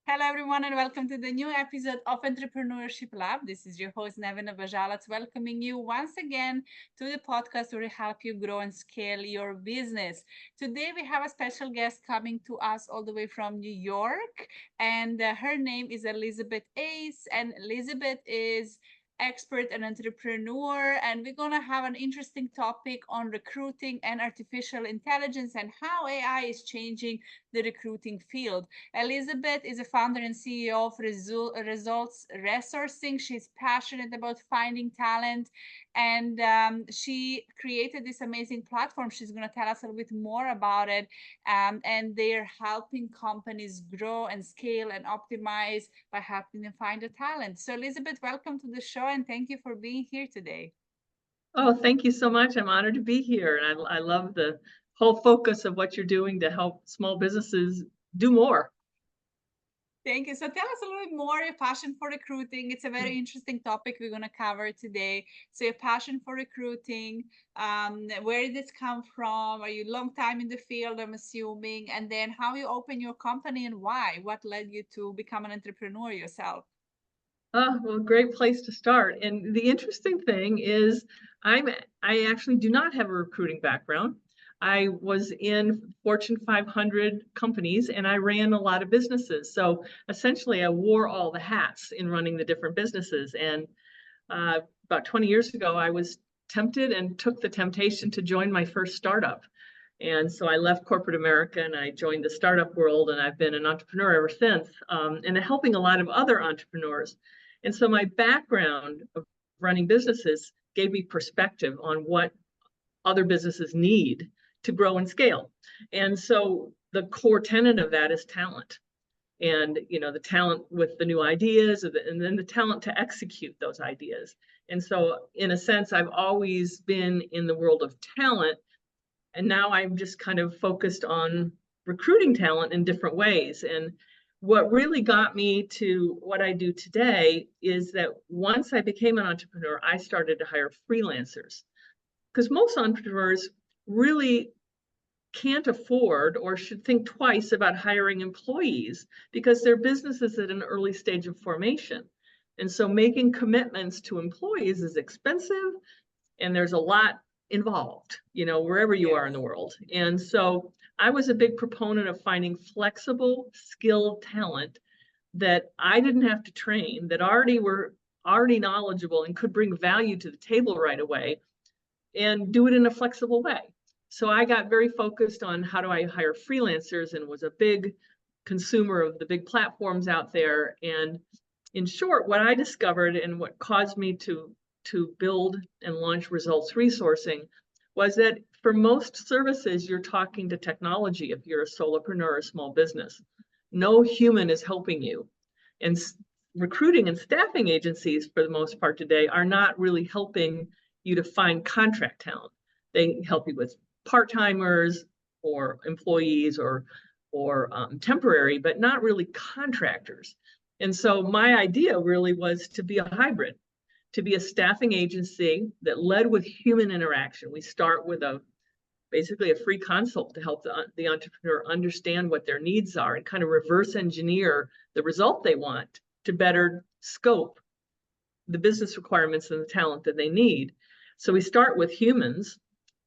Hello, everyone, and welcome to the new episode of Entrepreneurship Lab. This is your host, Nevena Bajalat, welcoming you once again to the podcast where we help you grow and scale your business. Today, we have a special guest coming to us all the way from New York, and her name is Elizabeth Eiss. And Elizabeth is expert and entrepreneur, and we're going to have an interesting topic on recruiting and artificial intelligence and how AI is changing the recruiting field. Elizabeth is a founder and CEO of Results Resourcing. She's passionate about finding talent, and she created this amazing platform. She's going to tell us a little bit more about it. And they're helping companies grow and scale and optimize by helping them find the talent. So, Elizabeth, welcome to the show, and thank you for being here today. Oh, thank you so much. I'm honored to be here. And I love the whole focus of what you're doing to help small businesses do more. Thank you. So tell us a little bit more your passion for recruiting. It's a very interesting topic we're going to cover today. So your passion for recruiting, where did this come from? Are you long time in the field, I'm assuming? And then how you open your company and why? What led you to become an entrepreneur yourself? Oh, well, great place to start. And the interesting thing is I actually do not have a recruiting background. I was in Fortune 500 companies and I ran a lot of businesses. So essentially I wore all the hats in running the different businesses. And about 20 years ago, I was tempted and took the temptation to join my first startup. And so I left corporate America and I joined the startup world, and I've been an entrepreneur ever since, and helping a lot of other entrepreneurs. And so my background of running businesses gave me perspective on what other businesses need to grow and scale. And so the core tenet of that is talent. And the talent with the new ideas, and then the talent to execute those ideas. And so in a sense, I've always been in the world of talent, and now I'm just kind of focused on recruiting talent in different ways. And what really got me to what I do today is that once I became an entrepreneur, I started to hire freelancers, because most entrepreneurs really can't afford or should think twice about hiring employees because their business is at an early stage of formation. And so making commitments to employees is expensive, and there's a lot involved, wherever you are in the Yes. world. And so I was a big proponent of finding flexible, skilled talent that I didn't have to train, that were already knowledgeable and could bring value to the table right away, and do it in a flexible way. So I got very focused on how do I hire freelancers, and was a big consumer of the big platforms out there. And in short, what I discovered and what caused me to build and launch Results Resourcing was that for most services, you're talking to technology if you're a solopreneur or a small business. No human is helping you. And recruiting and staffing agencies, for the most part today, are not really helping you to find contract talent. They help you with part-timers or employees or temporary, but not really contractors. And so my idea really was to be a hybrid, to be a staffing agency that led with human interaction. We start with basically a free consult to help the entrepreneur understand what their needs are and kind of reverse engineer the result they want to better scope the business requirements and the talent that they need. So we start with humans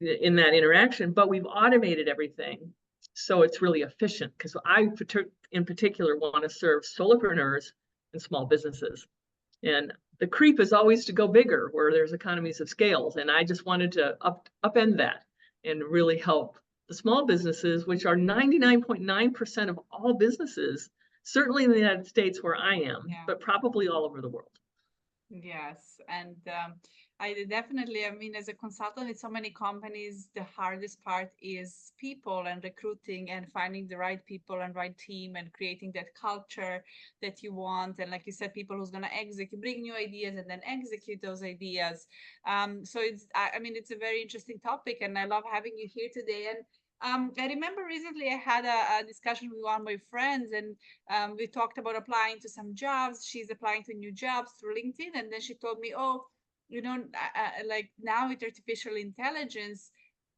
in that interaction, but we've automated everything so it's really efficient, because I in particular want to serve solopreneurs and small businesses. And the creep is always to go bigger where there's economies of scales. And I just wanted to upend that and really help the small businesses, which are 99.9% of all businesses, certainly in the United States where I am, Yeah. but probably all over the world. Yes, and I definitely, I mean, as a consultant with so many companies, the hardest part is people and recruiting and finding the right people and right team and creating that culture that you want. And like you said, people who's going to execute, bring new ideas and then execute those ideas. So I mean, it's a very interesting topic, and I love having you here today. And I remember recently I had a discussion with one of my friends, and we talked about applying to some jobs. She's applying to new jobs through LinkedIn. And then she told me, oh, like now with artificial intelligence,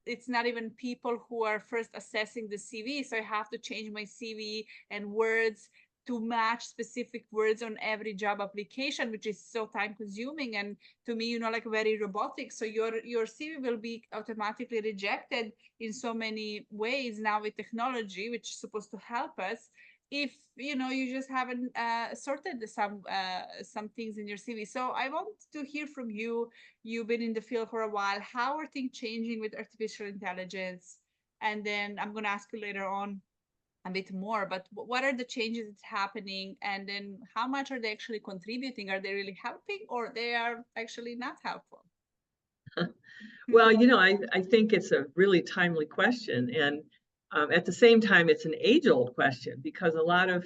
it's not even people who are first assessing the CV. So I have to change my CV and words to match specific words on every job application, which is so time consuming and to me, you know, like very robotic. So your CV will be automatically rejected in so many ways now with technology, which is supposed to help us, if you know you just haven't sorted some things in your CV. So I want to hear from you. You've been in the field for a while. How are things changing with artificial intelligence? And then I'm going to ask you later on a bit more, but what are the changes that's happening, and then how much are they actually contributing? Are they really helping, or they are actually not helpful? Well, you know, I think it's a really timely question. And at the same time, it's an age-old question, because a lot of,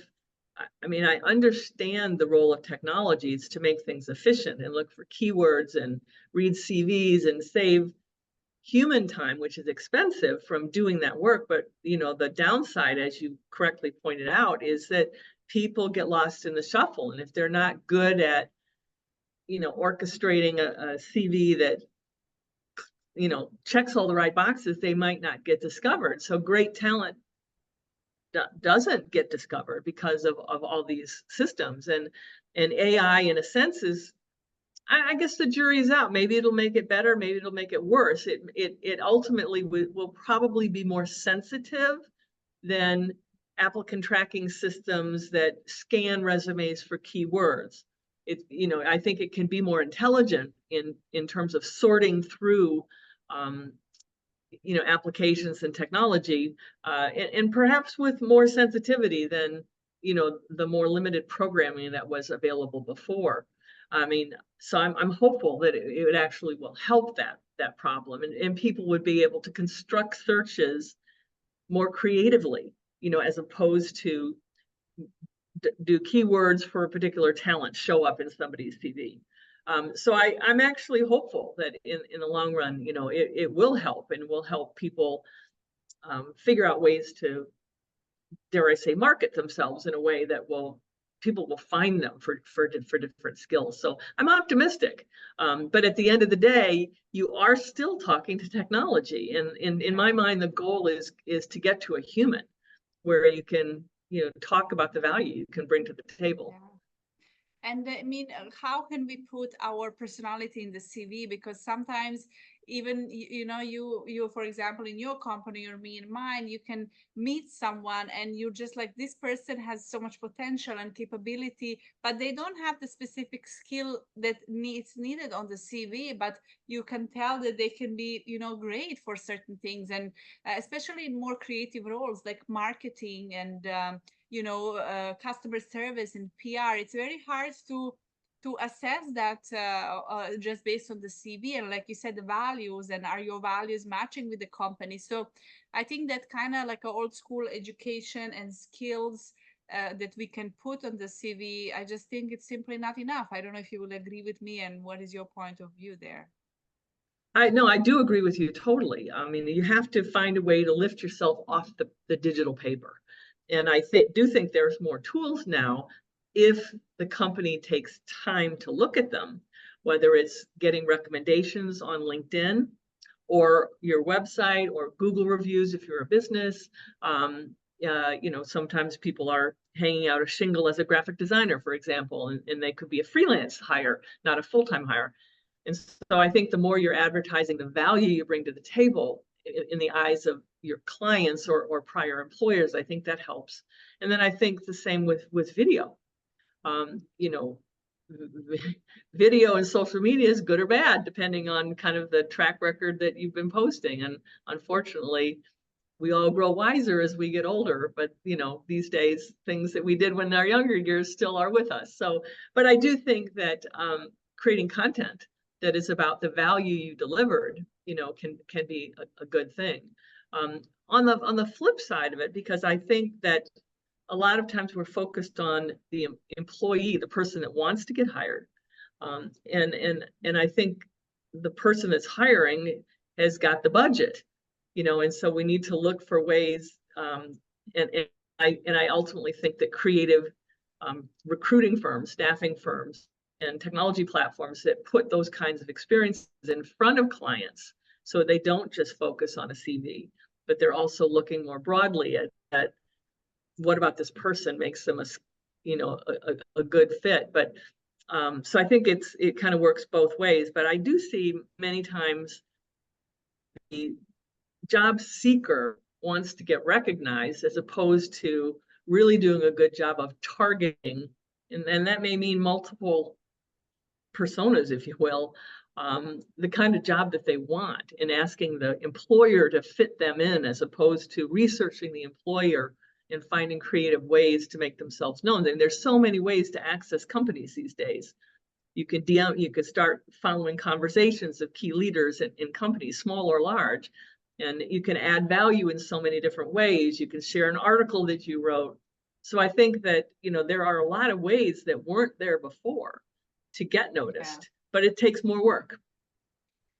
I mean, I understand the role of technologies to make things efficient and look for keywords and read CVs and save human time, which is expensive, from doing that work. But, you know, the downside, as you correctly pointed out, is that people get lost in the shuffle. And if they're not good at, you know, orchestrating a CV that, you know, checks all the right boxes, they might not get discovered. So great talent doesn't get discovered because of all these systems. And AI, in a sense, is, I guess the jury's out. Maybe it'll make it better, maybe it'll make it worse. It ultimately will probably be more sensitive than applicant tracking systems that scan resumes for keywords. It, you know, I think it can be more intelligent in terms of sorting through you know, applications and technology, and perhaps with more sensitivity than, you know, the more limited programming that was available before. I mean, so I'm hopeful that it actually will help that problem, and people would be able to construct searches more creatively, you know, as opposed to do keywords for a particular talent show up in somebody's CV. So I'm actually hopeful that in the long run, you know, it will help, and will help people figure out ways to, dare I say, market themselves in a way that people will find them for different skills. So I'm optimistic. But at the end of the day, you are still talking to technology. And in my mind, the goal is to get to a human where you can, you know, talk about the value you can bring to the table. Yeah. And I mean, how can we put our personality in the CV? Because sometimes even, you know, you, for example, in your company or me in mine, you can meet someone and you're just like, this person has so much potential and capability, but they don't have the specific skill that needed on the CV, but you can tell that they can be, you know, great for certain things. And especially in more creative roles like marketing and, you know, customer service and PR, it's very hard to assess that just based on the CV, and like you said, the values, and are your values matching with the company. So I think that kind of like an old school education and skills that we can put on the CV, I just think it's simply not enough. I don't know if you will agree with me, and what is your point of view there? I do agree with you totally. I mean, you have to find a way to lift yourself off the digital paper. And I do think there's more tools now if the company takes time to look at them, whether it's getting recommendations on LinkedIn or your website or Google reviews if you're a business. You know, sometimes people are hanging out a shingle as a graphic designer, for example, and they could be a freelance hire, not a full-time hire. And so I think the more you're advertising the value you bring to the table in the eyes of your clients or prior employers, I think that helps. And then I think the same with video. You know, video and social media is good or bad, depending on kind of the track record that you've been posting. And unfortunately, we all grow wiser as we get older, but you know, these days, things that we did when our younger years still are with us. So, but I do think that creating content that is about the value you delivered, you know, can be a good thing. On the flip side of it, because I think that a lot of times we're focused on the employee, the person that wants to get hired, and I think the person that's hiring has got the budget, you know, and so we need to look for ways. And I ultimately think that creative recruiting firms, staffing firms, and technology platforms that put those kinds of experiences in front of clients, so they don't just focus on a CV, but they're also looking more broadly at what about this person makes them a good fit. But so I think it kind of works both ways. But I do see many times the job seeker wants to get recognized as opposed to really doing a good job of targeting, and that may mean multiple personas, if you will, the kind of job that they want, and asking the employer to fit them in as opposed to researching the employer and finding creative ways to make themselves known. And there's so many ways to access companies these days. You could DM, you could start following conversations of key leaders in companies, small or large, and you can add value in so many different ways. You can share an article that you wrote. So I think that, there are a lot of ways that weren't there before to get noticed, but it takes more work.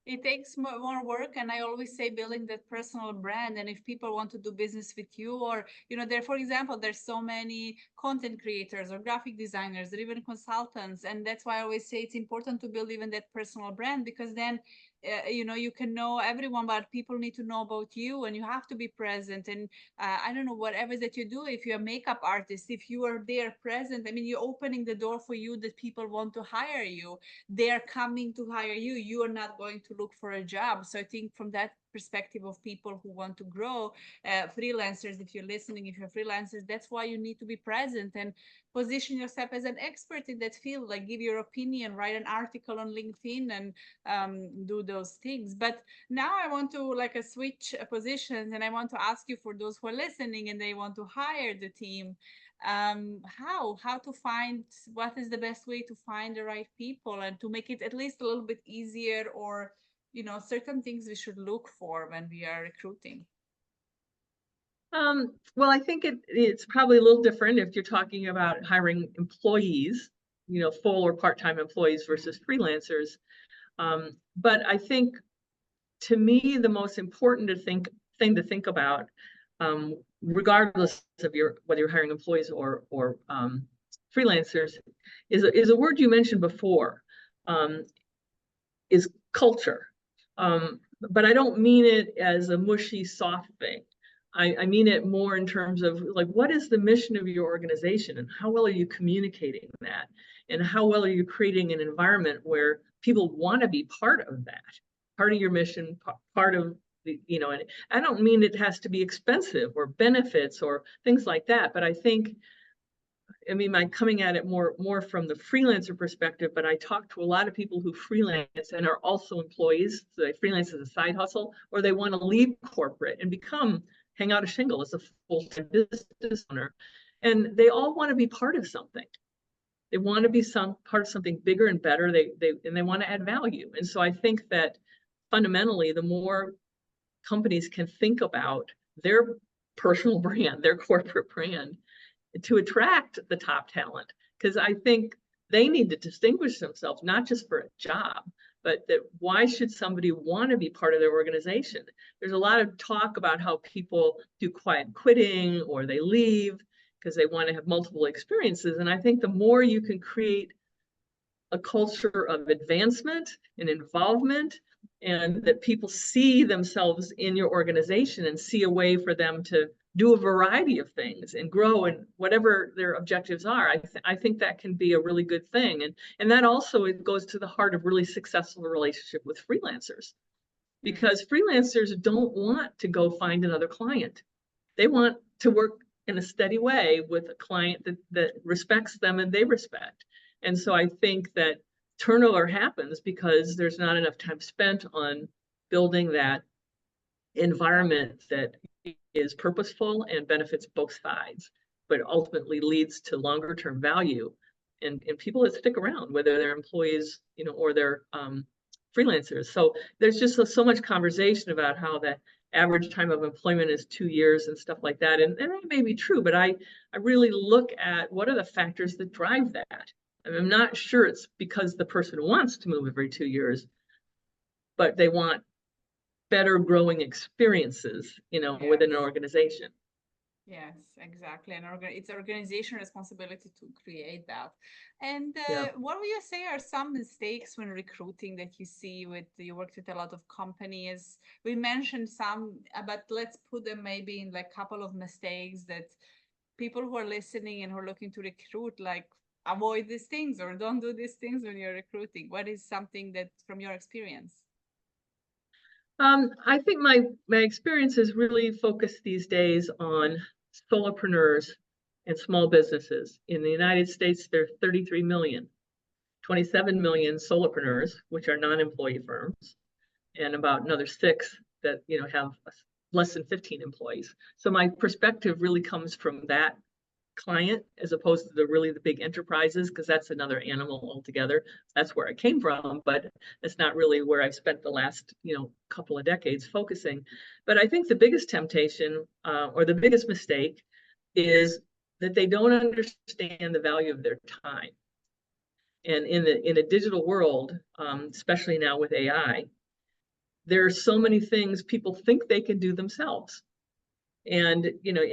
It takes more work, and I always say building that personal brand. And if people want to do business with you, or there, for example, there's so many content creators or graphic designers or even consultants, and that's why I always say it's important to build even that personal brand, because then you can know everyone, but people need to know about you, and you have to be present. And I don't know, whatever that you do, if you're a makeup artist, if you are there present, I mean, you're opening the door for you that people want to hire you. They're coming to hire you. You are not going to look for a job. So I think from that perspective of people who want to grow, freelancers, if you're listening, if you're freelancers, that's why you need to be present and position yourself as an expert in that field, like give your opinion, write an article on LinkedIn, and do those things. But now I want to switch positions, and I want to ask you, for those who are listening and they want to hire the team, how to find, what is the best way to find the right people, and to make it at least a little bit easier, or certain things we should look for when we are recruiting. Well, I think it's probably a little different if you're talking about hiring employees, full or part-time employees versus freelancers. But I think, to me, the most important thing to think about, regardless of whether you're hiring employees or freelancers, is a word you mentioned before, is culture. But I don't mean it as a mushy, soft thing. I mean it more in terms of, like, what is the mission of your organization, and how well are you communicating that, and how well are you creating an environment where people want to be part of that, part of your mission, part of the, and I don't mean it has to be expensive or benefits or things like that, but I think, I'm coming at it more from the freelancer perspective, but I talk to a lot of people who freelance and are also employees. So they freelance as a side hustle, or they want to leave corporate and hang out a shingle as a full-time business owner. And they all want to be part of something. They want to be part of something bigger and better. They want to add value. And so I think that fundamentally, the more companies can think about their personal brand, their corporate brand, to attract the top talent, because I think they need to distinguish themselves, not just for a job, but that why should somebody want to be part of their organization? There's a lot of talk about how people do quiet quitting, or they leave because they want to have multiple experiences. And I think the more you can create a culture of advancement and involvement, and that people see themselves in your organization and see a way for them to do a variety of things and grow in whatever their objectives are, I think that can be a really good thing. And that also, it goes to the heart of really successful relationship with freelancers, because freelancers don't want to go find another client. They want to work in a steady way with a client that respects them and they respect. And so I think that turnover happens because there's not enough time spent on building that environment that is purposeful and benefits both sides, but ultimately leads to longer term value and people that stick around, whether they're employees, or they're freelancers. So there's just so much conversation about how the average time of employment is 2 years and stuff like that. And that may be true, but I really look at what are the factors that drive that. I'm not sure it's because the person wants to move every 2 years, but they want better growing experiences, within an organization. Yes, exactly. And it's organization responsibility to create that. And what would you say are some mistakes when recruiting that you see you worked with a lot of companies? We mentioned some, but let's put them maybe in like a couple of mistakes that people who are listening and who are looking to recruit, like avoid these things or don't do these things when you're recruiting? What is something that from your experience? I think my experience is really focused these days on solopreneurs and small businesses. In the United States, there are 33 million, 27 million solopreneurs, which are non-employee firms, and about another 6 that have less than 15 employees. So my perspective really comes from that client as opposed to the big enterprises, because that's another animal altogether. That's where I came from, but it's not really where I've spent the last couple of decades focusing. But I think the biggest temptation or the biggest mistake is that they don't understand the value of their time. And in a digital world, especially now with AI, there are so many things people think they can do themselves. And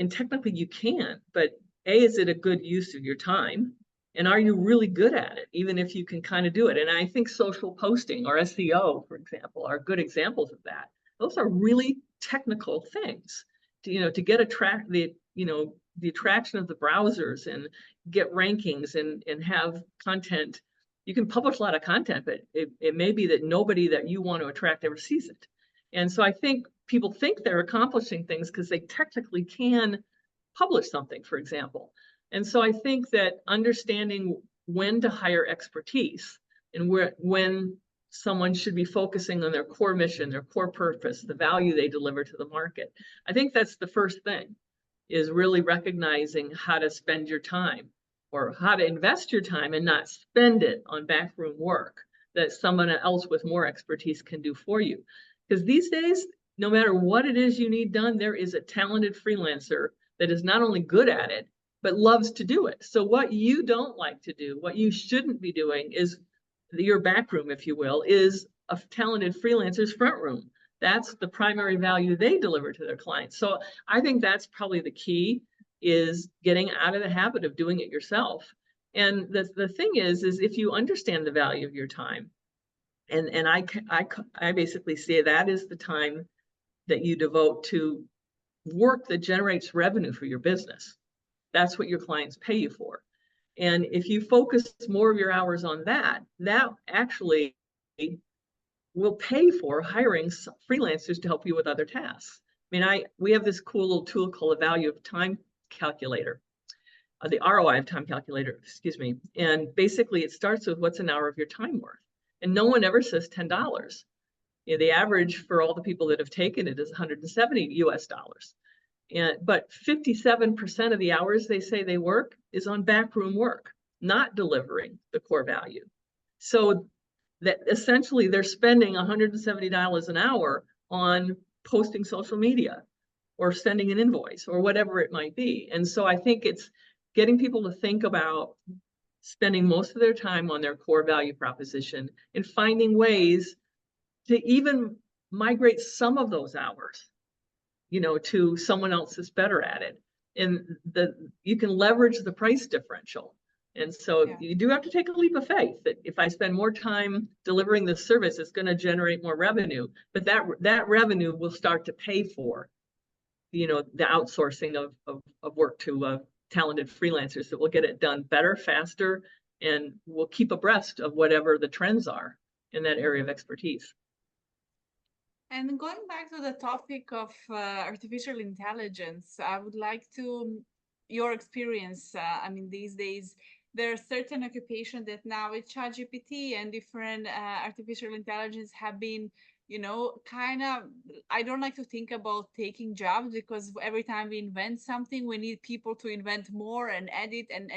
technically you can, but is it a good use of your time? And are you really good at it, even if you can kind of do it? And I think social posting or SEO, for example, are good examples of that. Those are really technical things to get the attraction of the browsers and get rankings and have content. You can publish a lot of content, but it may be that nobody that you want to attract ever sees it. And so I think people think they're accomplishing things because they technically can publish something, for example. And so I think that understanding when to hire expertise and when someone should be focusing on their core mission, their core purpose, the value they deliver to the market. I think that's the first thing, is really recognizing how to spend your time or how to invest your time and not spend it on backroom work that someone else with more expertise can do for you. Because these days, no matter what it is you need done, there is a talented freelancer that is not only good at it, but loves to do it. So what you don't like to do, what you shouldn't be doing, is your back room, if you will, is a talented freelancer's front room. That's the primary value they deliver to their clients. So I think that's probably the key, is getting out of the habit of doing it yourself. And the thing is if you understand the value of your time, and I basically say that is the time that you devote to work that generates revenue for your business. That's what your clients pay you for. And if you focus more of your hours on that, that actually will pay for hiring freelancers to help you with other tasks. I mean, we have this cool little tool called the value of time calculator, the ROI of time calculator, excuse me. And basically it starts with what's an hour of your time worth. And no one ever says $10. The average for all the people that have taken it is $170 US. But 57% of the hours they say they work is on backroom work, not delivering the core value. So that essentially they're spending $170 an hour on posting social media or sending an invoice or whatever it might be. And so I think it's getting people to think about spending most of their time on their core value proposition and finding ways to even migrate some of those hours, to someone else that's better at it. And you can leverage the price differential. And so you do have to take a leap of faith that if I spend more time delivering this service, it's going to generate more revenue. But that revenue will start to pay for, the outsourcing of work to talented freelancers that will get it done better, faster, and will keep abreast of whatever the trends are in that area of expertise. And going back to the topic of artificial intelligence, I would like your experience. I mean, these days, there are certain occupations that now with ChatGPT and different artificial intelligence have been, kind of, I don't like to think about taking jobs, because every time we invent something, we need people to invent more and edit. And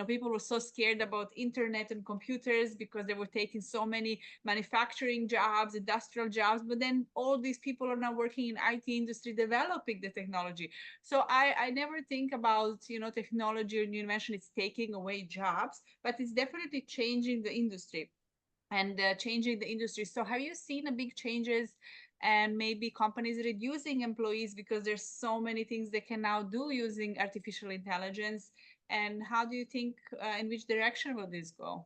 people were so scared about internet and computers because they were taking so many manufacturing jobs, industrial jobs, but then all these people are now working in IT industry developing the technology. So I never think about, technology and invention is taking away jobs, but it's definitely changing the industry and changing the industry. So have you seen a big changes and maybe companies reducing employees because there's so many things they can now do using artificial intelligence? And how do you think, in which direction will this go?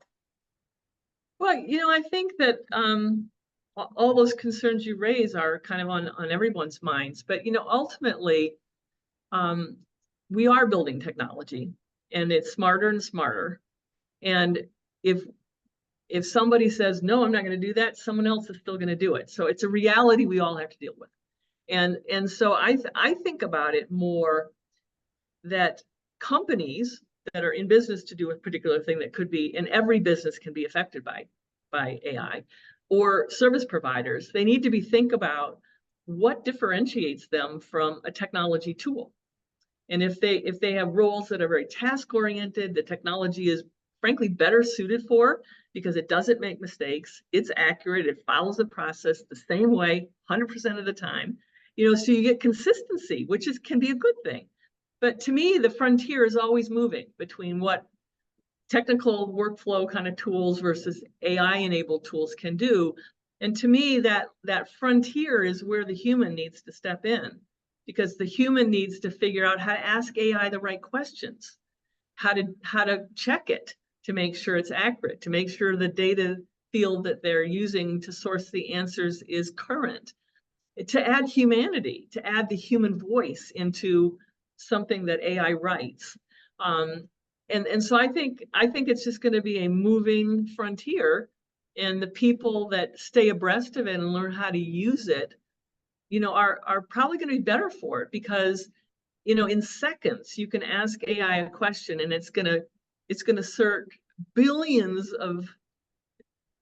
Well, I think that all those concerns you raise are kind of on everyone's minds. But, ultimately, we are building technology, and it's smarter and smarter. And if somebody says, no, I'm not going to do that, someone else is still going to do it. So it's a reality we all have to deal with. And so I think about it more that companies that are in business to do a particular thing that could be, and every business can be affected by AI, or service providers, they need to think about what differentiates them from a technology tool. And if they have roles that are very task oriented, the technology is frankly better suited for, because it doesn't make mistakes, it's accurate, it follows the process the same way 100% of the time, so you get consistency, which can be a good thing. But to me, the frontier is always moving between what technical workflow kind of tools versus AI enabled tools can do. And to me, that frontier is where the human needs to step in, because the human needs to figure out how to ask AI the right questions, how to check it to make sure it's accurate, to make sure the data field that they're using to source the answers is current, to add humanity, to add the human voice into something that AI writes. And so I think it's just going to be a moving frontier, and the people that stay abreast of it and learn how to use it, are probably going to be better for it, because in seconds you can ask AI a question and it's going to search billions of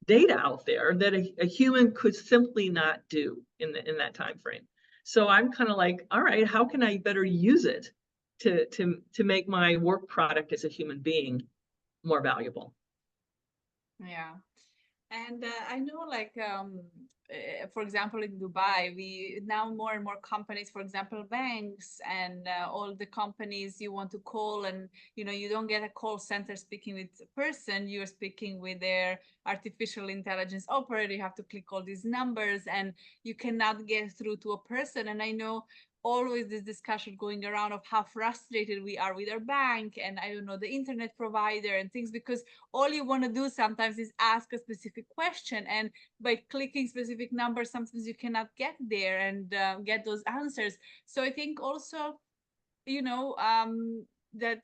data out there that a human could simply not do in that time frame. So I'm kind of like, all right, how can I better use it to make my work product as a human being more valuable? Yeah. And I know, like, for example, in Dubai, we now more and more companies, for example, banks and all the companies you want to call, and you don't get a call center speaking with a person, you're speaking with their artificial intelligence operator. You have to click all these numbers, and you cannot get through to a person. And I know always this discussion going around of how frustrated we are with our bank and, I don't know, the internet provider and things, because all you want to do sometimes is ask a specific question, and by clicking specific numbers sometimes you cannot get there and get those answers. So I think also that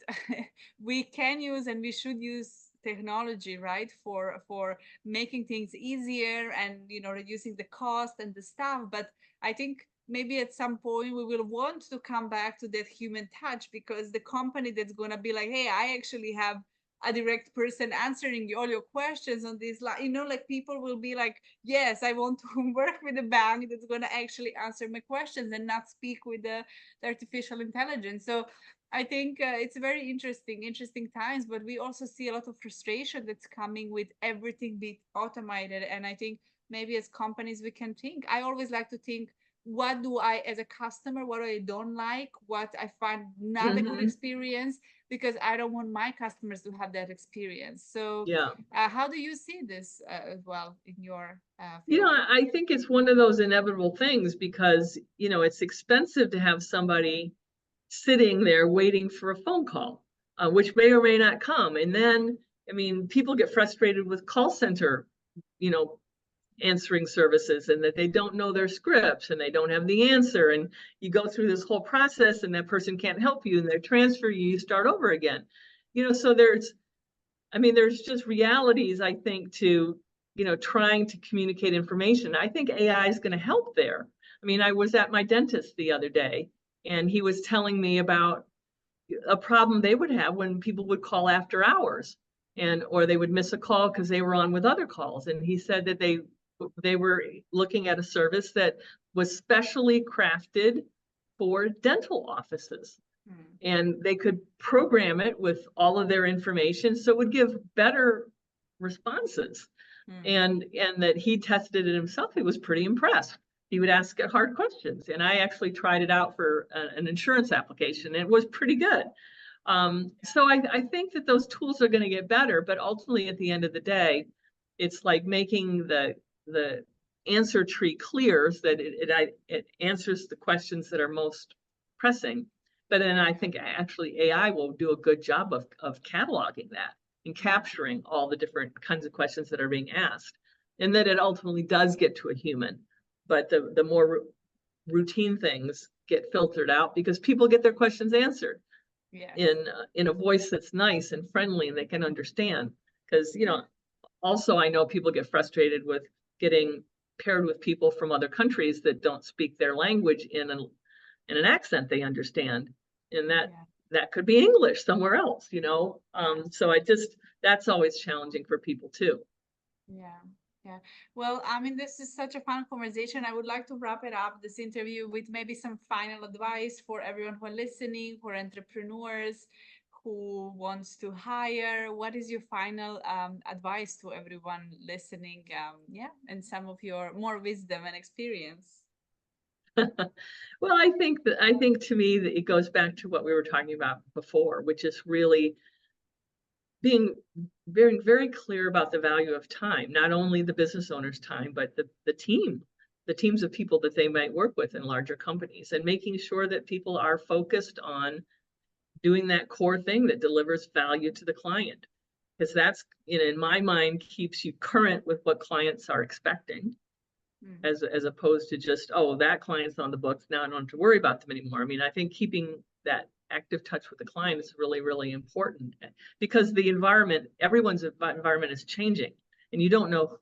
we can use and we should use technology, right, for making things easier and reducing the cost and the stuff. But I think maybe at some point we will want to come back to that human touch, because the company that's going to be like, hey, I actually have a direct person answering all your questions on this, like people will be like, yes, I want to work with a bank that's going to actually answer my questions and not speak with the artificial intelligence. So I think it's very interesting times, but we also see a lot of frustration that's coming with everything being automated. And I think maybe as companies we can think, I always like to think, what do I, as a customer, what I don't like, what I find not a good experience, because I don't want my customers to have that experience. So yeah, how do you see this as well in your field? I think it's one of those inevitable things, because it's expensive to have somebody sitting there waiting for a phone call, which may or may not come. And then, people get frustrated with call center, answering services, and that they don't know their scripts and they don't have the answer. And you go through this whole process and that person can't help you, and they transfer you, you start over again. So there's just realities, I think, to, trying to communicate information. I think AI is going to help there. I was at my dentist the other day, and he was telling me about a problem they would have when people would call after hours, or they would miss a call because they were on with other calls. And he said that they were looking at a service that was specially crafted for dental offices. And they could program it with all of their information so it would give better responses. And that he tested it himself. He was pretty impressed. He would ask hard questions. And I actually tried it out for an insurance application, and it was pretty good. So I think that those tools are going to get better, but ultimately at the end of the day, it's like making the answer tree clear so that it answers the questions that are most pressing. But then I think actually AI will do a good job of cataloging that and capturing all the different kinds of questions that are being asked, and that it ultimately does get to a human. But the more routine things get filtered out because people get their questions answered. Yes. in a voice that's nice and friendly and they can understand. Because, you know, also I know people get frustrated with getting paired with people from other countries that don't speak their language in an accent they understand, and that could be English somewhere else, you know. So that's always challenging for people too. Yeah. Yeah. Well, I mean, this is such a fun conversation. I would like to wrap it up, this interview, with maybe some final advice for everyone who are listening, for entrepreneurs who wants to hire. What is your final advice to everyone listening? Yeah, and some of your more wisdom and experience. Well, I think to me that it goes back to what we were talking about before, which is really being very, very clear about the value of time, not only the business owner's time, but the teams of people that they might work with in larger companies, and making sure that people are focused on doing that core thing that delivers value to the client. Because that's, you know, in my mind, keeps you current with what clients are expecting, as opposed to just, oh, that client's on the books, now I don't have to worry about them anymore. I mean, I think keeping that active touch with the client is really, really important, because the environment, everyone's environment is changing, and you don't know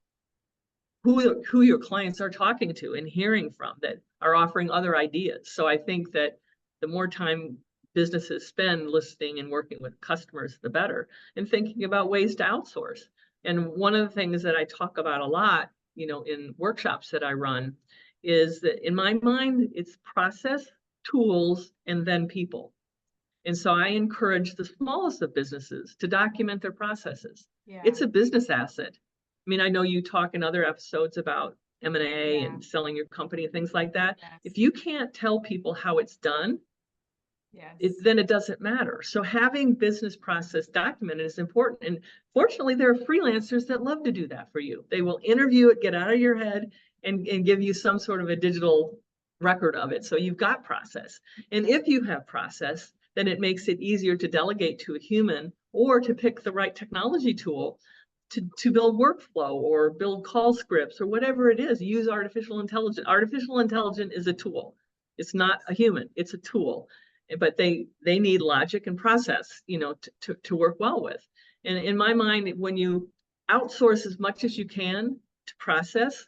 who your clients are talking to and hearing from that are offering other ideas. So I think that the more time businesses spend listening and working with customers, the better, and thinking about ways to outsource. And one of the things that I talk about a lot, you know, in workshops that I run, is that in my mind, it's process, tools, and then people. And so I encourage the smallest of businesses to document their processes. Yeah. It's a business asset. I mean, I know you talk in other episodes about M&A and selling your company and things like that. Yes. If you can't tell people how it's done, then it doesn't matter. So having business process documented is important. And fortunately, there are freelancers that love to do that for you. They will interview it, get out of your head, and give you some sort of a digital record of it. So you've got process. And if you have process, then it makes it easier to delegate to a human, or to pick the right technology tool to build workflow or build call scripts or whatever it is. Use artificial intelligence. Artificial intelligence is a tool. It's not a human, it's a tool. But they need logic and process, you know, to work well with. And in my mind, when you outsource as much as you can to process,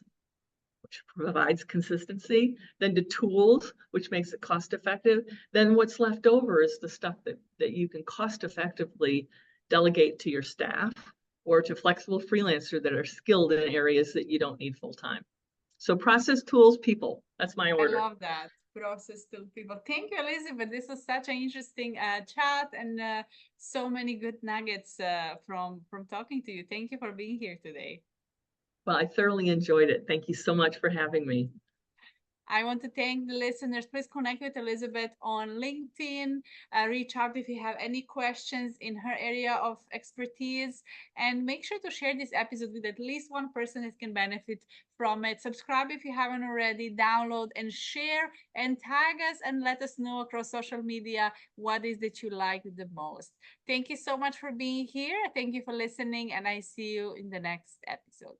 which provides consistency, then to tools, which makes it cost effective, then what's left over is the stuff that you can cost effectively delegate to your staff or to flexible freelancers that are skilled in areas that you don't need full time. So process, tools, people. That's my order. I love that. Process to people. Thank you, Elizabeth. This was such an interesting chat, and so many good nuggets from talking to you. Thank you for being here today. Well, I thoroughly enjoyed it. Thank you so much for having me. I want to thank the listeners. Please connect with Elizabeth on LinkedIn. Reach out if you have any questions in her area of expertise. And make sure to share this episode with at least one person that can benefit from it. Subscribe if you haven't already. Download and share, and tag us and let us know across social media what is that you like the most. Thank you so much for being here. Thank you for listening, and I see you in the next episode.